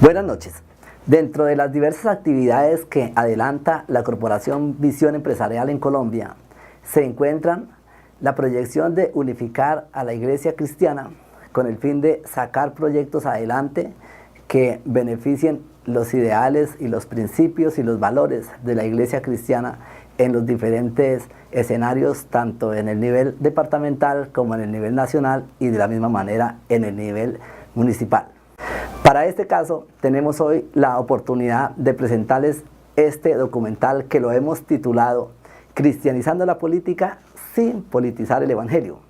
Buenas noches. Dentro de las diversas actividades que adelanta la Corporación Visión Empresarial en Colombia, se encuentran la proyección de unificar a la Iglesia cristiana con el fin de sacar proyectos adelante que beneficien los ideales y los principios y los valores de la Iglesia cristiana en los diferentes escenarios, tanto en el nivel departamental como en el nivel nacional y de la misma manera en el nivel municipal. Para este caso, tenemos hoy la oportunidad de presentarles este documental que lo hemos titulado Cristianizando la política sin politizar el evangelio.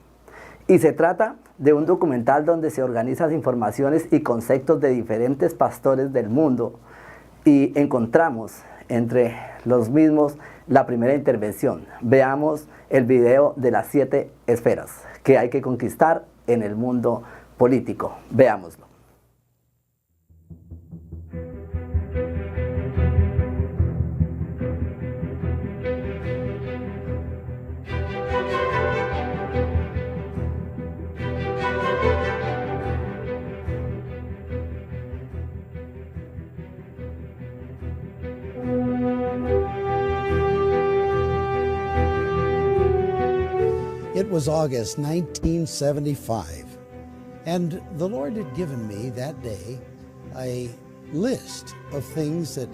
Y se trata de un documental donde se organizan informaciones y conceptos de diferentes pastores del mundo y encontramos entre los mismos la primera intervención. Veamos el video de las 7 esferas que hay que conquistar en el mundo político. Veámoslo. It was August 1975, and the Lord had given me that day a list of things that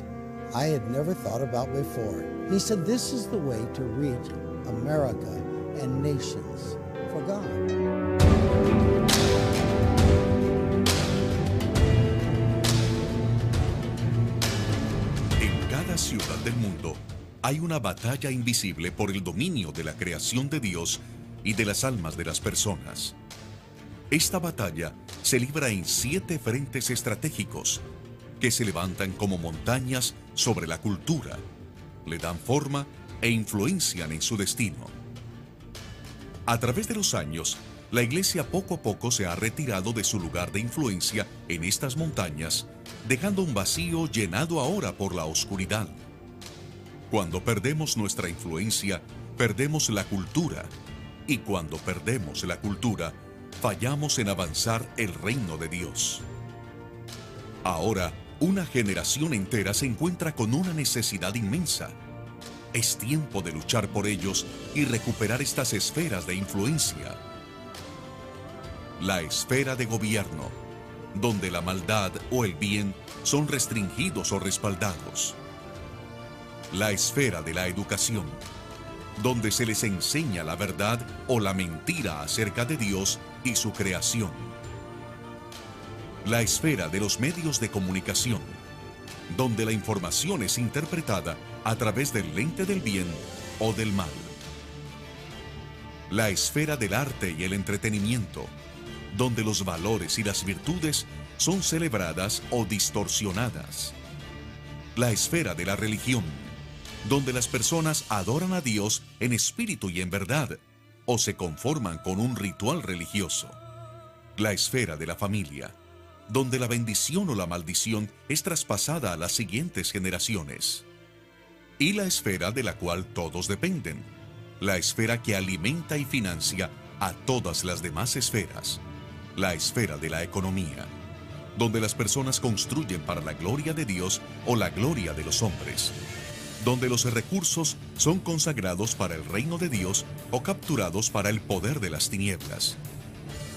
I had never thought about before. He said, this is the way to reach America and nations for God. En cada ciudad del mundo hay una batalla invisible por el dominio de la creación de Dios y de las almas de las personas. Esta batalla se libra en 7 frentes estratégicos que se levantan como montañas sobre la cultura, le dan forma e influencian en su destino. A través de los años, la Iglesia poco a poco se ha retirado de su lugar de influencia en estas montañas, dejando un vacío llenado ahora por la oscuridad. Cuando perdemos nuestra influencia, perdemos la cultura. Y cuando perdemos la cultura, fallamos en avanzar el reino de Dios. Ahora, una generación entera se encuentra con una necesidad inmensa. Es tiempo de luchar por ellos y recuperar estas esferas de influencia. La esfera de gobierno, donde la maldad o el bien son restringidos o respaldados. La esfera de la educación, donde se les enseña la verdad o la mentira acerca de Dios y su creación. La esfera de los medios de comunicación, donde la información es interpretada a través del lente del bien o del mal. La esfera del arte y el entretenimiento, donde los valores y las virtudes son celebradas o distorsionadas. La esfera de la religión, donde las personas adoran a Dios en espíritu y en verdad, o se conforman con un ritual religioso. La esfera de la familia, donde la bendición o la maldición es traspasada a las siguientes generaciones. Y la esfera de la cual todos dependen, la esfera que alimenta y financia a todas las demás esferas, la esfera de la economía, donde las personas construyen para la gloria de Dios o la gloria de los hombres, donde los recursos son consagrados para el reino de Dios o capturados para el poder de las tinieblas.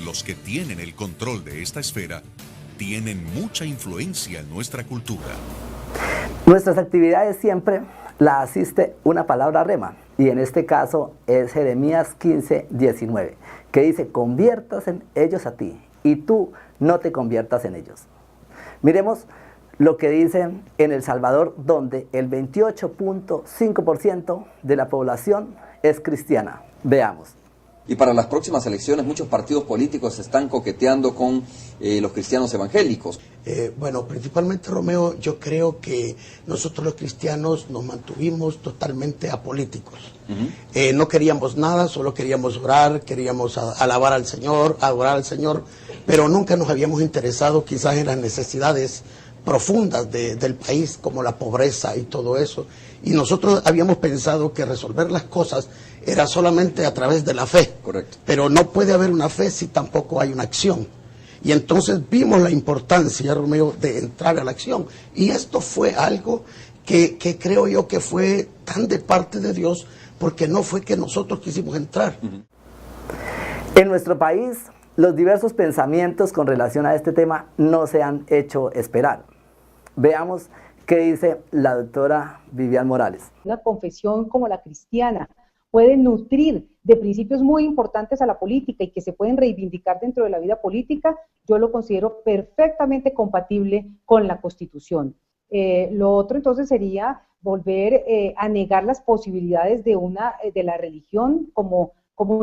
Los que tienen el control de esta esfera tienen mucha influencia en nuestra cultura. Nuestras actividades siempre la asiste una palabra rema, y en este caso es Jeremías 15:19, que dice: conviértase en ellos a ti, y tú no te conviertas en ellos. Miremos lo que dicen en El Salvador, donde el 28.5% de la población es cristiana. Veamos. Y para las próximas elecciones muchos partidos políticos están coqueteando con los cristianos evangélicos. Bueno, principalmente, Romeo, yo creo que nosotros los cristianos nos mantuvimos totalmente apolíticos. No queríamos nada, solo queríamos orar, queríamos alabar al Señor, adorar al Señor, pero nunca nos habíamos interesado quizás en las necesidades profundas del país, como la pobreza y todo eso. Y nosotros habíamos pensado que resolver las cosas era solamente a través de la fe. Correcto. Pero no puede haber una fe si tampoco hay una acción. Y entonces vimos la importancia, Romeo, de entrar a la acción. Y esto fue algo que creo yo que fue tan de parte de Dios, porque no fue que nosotros quisimos entrar. En nuestro país, los diversos pensamientos con relación a este tema no se han hecho esperar. Veamos qué dice la doctora Vivian Morales. Una confesión como la cristiana puede nutrir de principios muy importantes a la política y que se pueden reivindicar dentro de la vida política. Yo lo considero perfectamente compatible con la Constitución. Lo otro entonces sería volver a negar las posibilidades de la religión como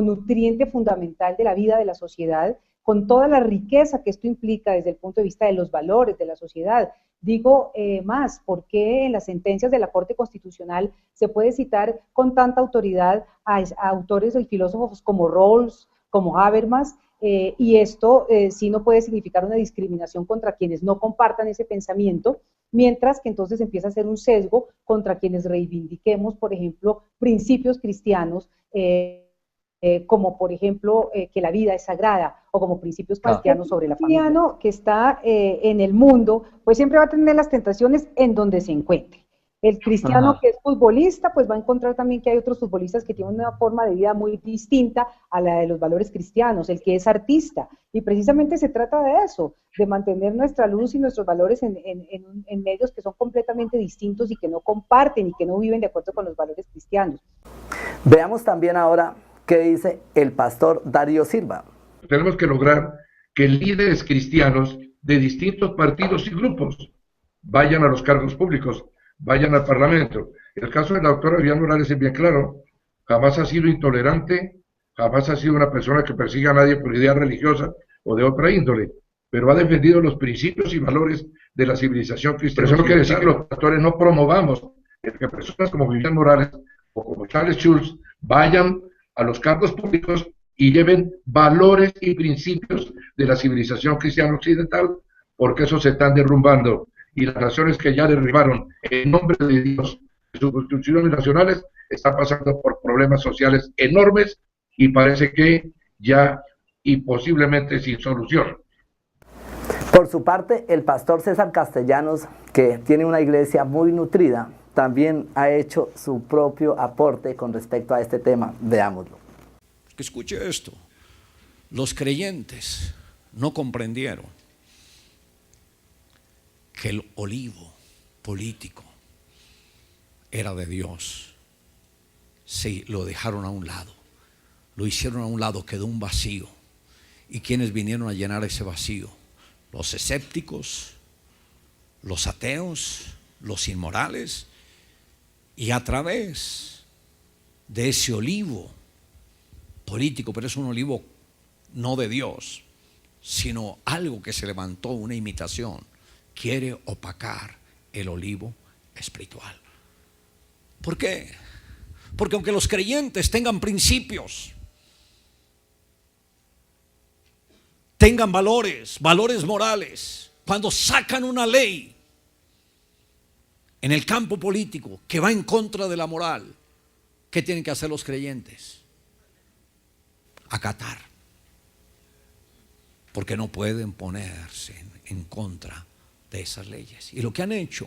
nutriente fundamental de la vida de la sociedad, con toda la riqueza que esto implica desde el punto de vista de los valores de la sociedad. Digo más, porque en las sentencias de la Corte Constitucional se puede citar con tanta autoridad a autores y filósofos como Rawls, como Habermas, y esto sí no puede significar una discriminación contra quienes no compartan ese pensamiento, mientras que entonces empieza a ser un sesgo contra quienes reivindiquemos, por ejemplo, principios cristianos, como por ejemplo que la vida es sagrada, o como principios cristianos sobre la familia. El cristiano que está en el mundo, pues siempre va a tener las tentaciones en donde se encuentre. El cristiano que es futbolista, pues va a encontrar también que hay otros futbolistas que tienen una forma de vida muy distinta a la de los valores cristianos, el que es artista, y precisamente se trata de eso, de mantener nuestra luz y nuestros valores en medios que son completamente distintos y que no comparten y que no viven de acuerdo con los valores cristianos. Veamos también ahora qué dice el pastor Darío Silva. Tenemos que lograr que líderes cristianos de distintos partidos y grupos vayan a los cargos públicos, vayan al Parlamento. El caso de la doctora Vivian Morales es bien claro. Jamás ha sido intolerante, jamás ha sido una persona que persiga a nadie por idea religiosa o de otra índole, pero ha defendido los principios y valores de la civilización cristiana. Eso no quiere decir que los pastores no promovamos el que personas como Vivian Morales o como Charles Schulz vayan a los cargos públicos y lleven valores y principios de la civilización cristiana occidental, porque esos se están derrumbando. Y las naciones que ya derribaron en nombre de Dios sus constituciones nacionales están pasando por problemas sociales enormes y parece que ya y posiblemente sin solución. Por su parte, el pastor César Castellanos, que tiene una iglesia muy nutrida, también ha hecho su propio aporte con respecto a este tema. Veámoslo. Que escuche esto. Los creyentes no comprendieron que el olivo político era de Dios. Sí, lo dejaron a un lado. Lo hicieron a un lado, quedó un vacío. ¿Y quiénes vinieron a llenar ese vacío? Los escépticos, los ateos, los inmorales. Y a través de ese olivo político, pero es un olivo no de Dios, sino algo que se levantó, una imitación, quiere opacar el olivo espiritual. ¿Por qué? Porque aunque los creyentes tengan principios, tengan valores morales, cuando sacan una ley en el campo político que va en contra de la moral, ¿qué tienen que hacer los creyentes? Acatar, porque no pueden ponerse en contra de esas leyes. Y lo que han hecho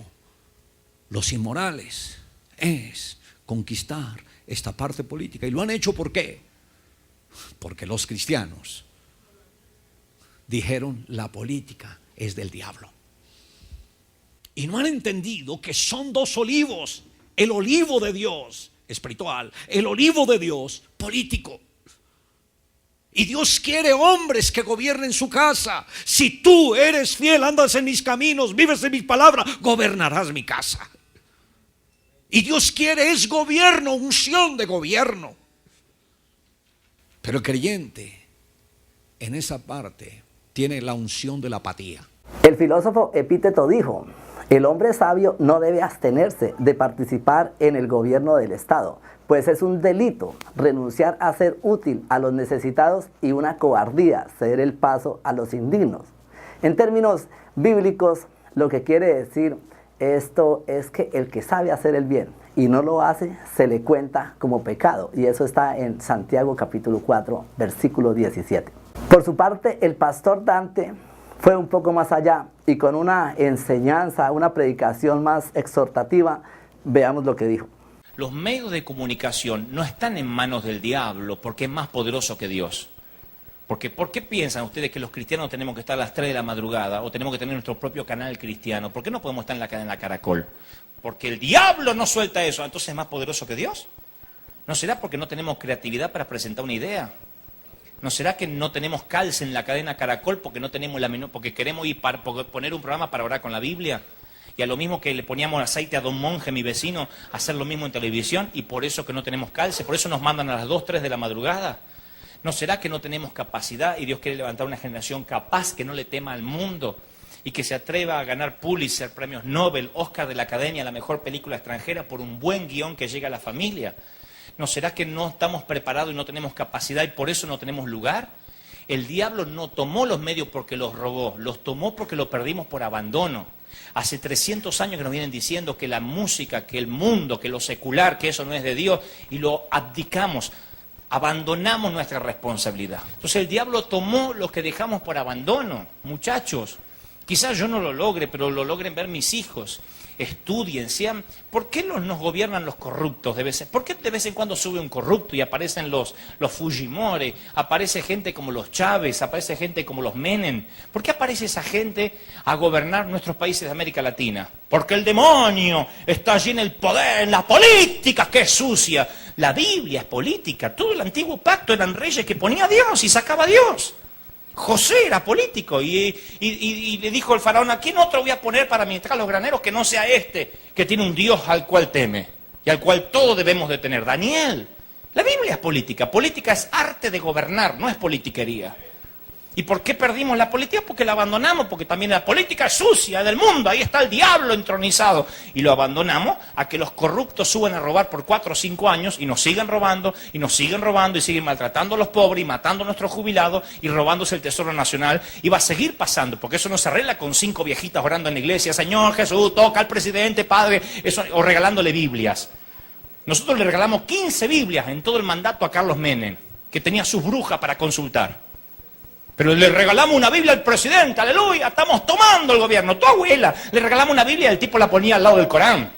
los inmorales es conquistar esta parte política. ¿Y lo han hecho por qué? Porque los cristianos dijeron la política es del diablo. Y no han entendido que son dos olivos: el olivo de Dios espiritual, el olivo de Dios político. Y Dios quiere hombres que gobiernen su casa. Si tú eres fiel, andas en mis caminos, vives en mis palabras, gobernarás mi casa. Y Dios quiere es gobierno, unción de gobierno. Pero el creyente en esa parte tiene la unción de la apatía. El filósofo Epíteto dijo: el hombre sabio no debe abstenerse de participar en el gobierno del Estado, pues es un delito renunciar a ser útil a los necesitados y una cobardía ceder el paso a los indignos. En términos bíblicos, lo que quiere decir esto es que el que sabe hacer el bien y no lo hace, se le cuenta como pecado. Y eso está en Santiago capítulo 4, versículo 17. Por su parte, el pastor Dante fue un poco más allá y con una enseñanza, una predicación más exhortativa, veamos lo que dijo. Los medios de comunicación no están en manos del diablo porque es más poderoso que Dios. Porque, ¿por qué piensan ustedes que los cristianos tenemos que estar a las 3 de la madrugada o tenemos que tener nuestro propio canal cristiano? ¿Por qué no podemos estar en la cadena Caracol? Porque el diablo no suelta eso, entonces es más poderoso que Dios. ¿No será porque no tenemos creatividad para presentar una idea? ¿No será que no tenemos calce en la cadena Caracol porque no tenemos porque queremos poner un programa para orar con la Biblia? Y a lo mismo que le poníamos aceite a don Monje, mi vecino, hacer lo mismo en televisión, y por eso que no tenemos calce, por eso nos mandan a las 2, 3 de la madrugada. ¿No será que no tenemos capacidad y Dios quiere levantar una generación capaz que no le tema al mundo y que se atreva a ganar Pulitzer, premios Nobel, Oscar de la Academia, la mejor película extranjera por un buen guión que llega a la familia? ¿No será que no estamos preparados y no tenemos capacidad y por eso no tenemos lugar? El diablo no tomó los medios porque los robó, los tomó porque los perdimos por abandono. Hace 300 años que nos vienen diciendo que la música, que el mundo, que lo secular, que eso no es de Dios, y lo abdicamos. Abandonamos nuestra responsabilidad. Entonces el diablo tomó lo que dejamos por abandono. Muchachos, quizás yo no lo logre, pero lo logren ver mis hijos. Estudien, sean... ¿Por qué nos gobiernan los corruptos de vez en... ¿Por qué de vez en cuando sube un corrupto y aparecen los Fujimori, aparece gente como los Chávez, aparece gente como los Menem? ¿Por qué aparece esa gente a gobernar nuestros países de América Latina? Porque el demonio está allí en el poder, en la política, que es sucia. La Biblia es política, todo el antiguo pacto eran reyes que ponía a Dios y sacaba a Dios. José era político y le dijo el faraón, ¿a quién otro voy a poner para administrar los graneros que no sea este, que tiene un Dios al cual teme y al cual todos debemos de temer? Daniel. La Biblia es política, política es arte de gobernar, no es politiquería. ¿Y por qué perdimos la política? Porque la abandonamos, porque también la política es sucia del mundo, ahí está el diablo entronizado. Y lo abandonamos a que los corruptos suban a robar por 4 o 5 años y nos sigan robando, y nos siguen robando, y siguen maltratando a los pobres, y matando a nuestros jubilados, y robándose el tesoro nacional. Y va a seguir pasando, porque eso no se arregla con 5 viejitas orando en la iglesia, Señor Jesús, toca al presidente, Padre, eso, o regalándole Biblias. Nosotros le regalamos 15 Biblias en todo el mandato a Carlos Menem, que tenía sus brujas para consultar. Pero le regalamos una Biblia al presidente, aleluya, estamos tomando el gobierno. Tu abuela, le regalamos una Biblia y el tipo la ponía al lado del Corán.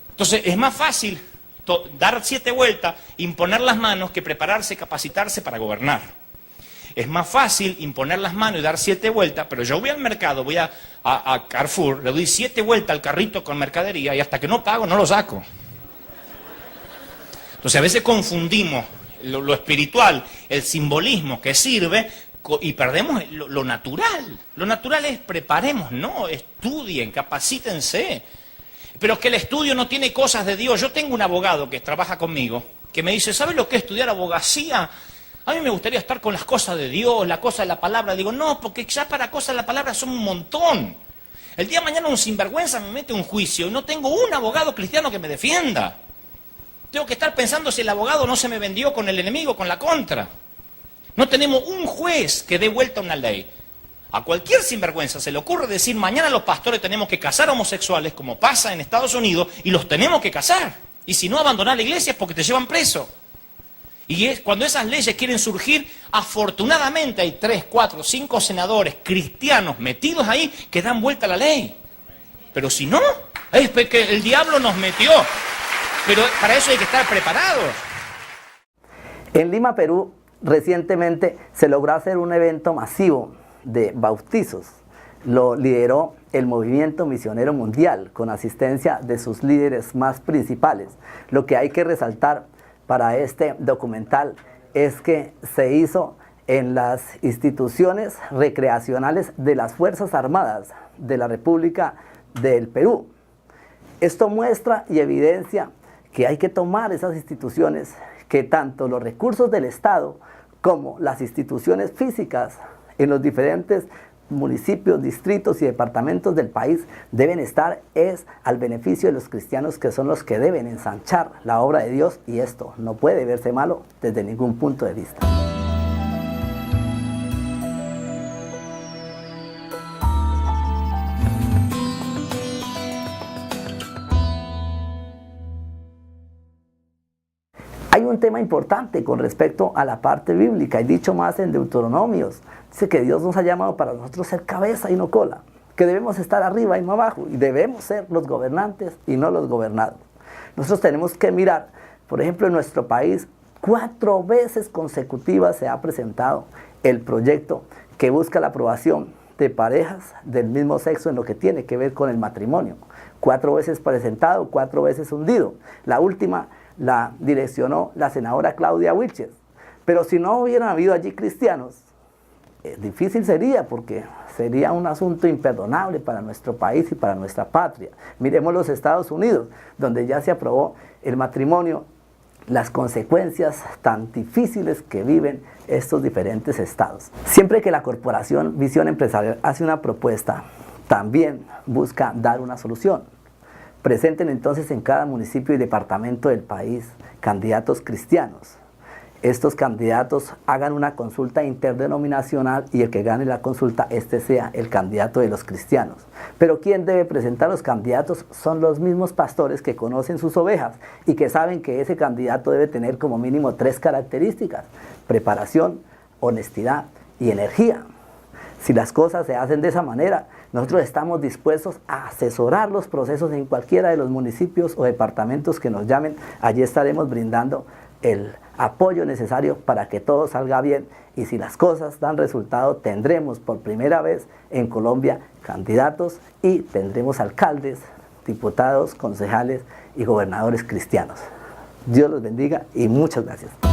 Entonces es más fácil dar 7 vueltas, imponer las manos, que prepararse, capacitarse para gobernar. Es más fácil imponer las manos y dar 7 vueltas, pero yo voy al mercado, voy a Carrefour, le doy 7 vueltas al carrito con mercadería y hasta que no pago no lo saco. Entonces a veces confundimos lo espiritual, el simbolismo que sirve, y perdemos lo natural. Lo natural es preparemos, no, estudien, capacítense. Pero que el estudio no tiene cosas de Dios. Yo tengo un abogado que trabaja conmigo, que me dice, ¿sabes lo que es estudiar abogacía? A mí me gustaría estar con las cosas de Dios, la cosa de la palabra. Digo, no, porque ya para cosas de la palabra son un montón. El día de mañana un sinvergüenza me mete un juicio y no tengo un abogado cristiano que me defienda. Tengo que estar pensando si el abogado no se me vendió con el enemigo, con la contra. No tenemos un juez que dé vuelta a una ley. A cualquier sinvergüenza se le ocurre decir, mañana los pastores tenemos que casar homosexuales, como pasa en Estados Unidos, y los tenemos que casar. Y si no, abandonar la iglesia es porque te llevan preso. Y es cuando esas leyes quieren surgir, afortunadamente hay 3, 4, 5 senadores cristianos metidos ahí que dan vuelta a la ley. Pero si no, es porque el diablo nos metió. Pero para eso hay que estar preparados. En Lima, Perú, recientemente se logró hacer un evento masivo de bautizos. Lo lideró el Movimiento Misionero Mundial, con asistencia de sus líderes más principales. Lo que hay que resaltar para este documental es que se hizo en las instituciones recreacionales de las Fuerzas Armadas de la República del Perú. Esto muestra y evidencia que hay que tomar esas instituciones, que tanto los recursos del Estado como las instituciones físicas en los diferentes municipios, distritos y departamentos del país deben estar al beneficio de los cristianos, que son los que deben ensanchar la obra de Dios, y esto no puede verse malo desde ningún punto de vista. Hay un tema importante con respecto a la parte bíblica. Hay dicho más en Deuteronomios. Dice que Dios nos ha llamado para nosotros ser cabeza y no cola, que debemos estar arriba y no abajo, y debemos ser los gobernantes y no los gobernados. Nosotros tenemos que mirar, por ejemplo, en nuestro país, 4 veces consecutivas se ha presentado el proyecto que busca la aprobación de parejas del mismo sexo en lo que tiene que ver con el matrimonio. 4 veces presentado, 4 veces hundido. La última la direccionó la senadora Claudia Wilches. Pero si no hubieran habido allí cristianos, difícil sería, porque sería un asunto imperdonable para nuestro país y para nuestra patria. Miremos los Estados Unidos, donde ya se aprobó el matrimonio, las consecuencias tan difíciles que viven estos diferentes estados. Siempre que la corporación Visión Empresarial hace una propuesta, también busca dar una solución. Presenten entonces en cada municipio y departamento del país candidatos cristianos. Estos candidatos hagan una consulta interdenominacional y el que gane la consulta, sea el candidato de los cristianos. Pero ¿quién debe presentar los candidatos? Son los mismos pastores que conocen sus ovejas y que saben que ese candidato debe tener como mínimo 3 características: preparación, honestidad y energía. Si las cosas se hacen de esa manera, nosotros estamos dispuestos a asesorar los procesos en cualquiera de los municipios o departamentos que nos llamen. Allí estaremos brindando el apoyo necesario para que todo salga bien, y si las cosas dan resultado, tendremos por primera vez en Colombia candidatos y tendremos alcaldes, diputados, concejales y gobernadores cristianos. Dios los bendiga y muchas gracias.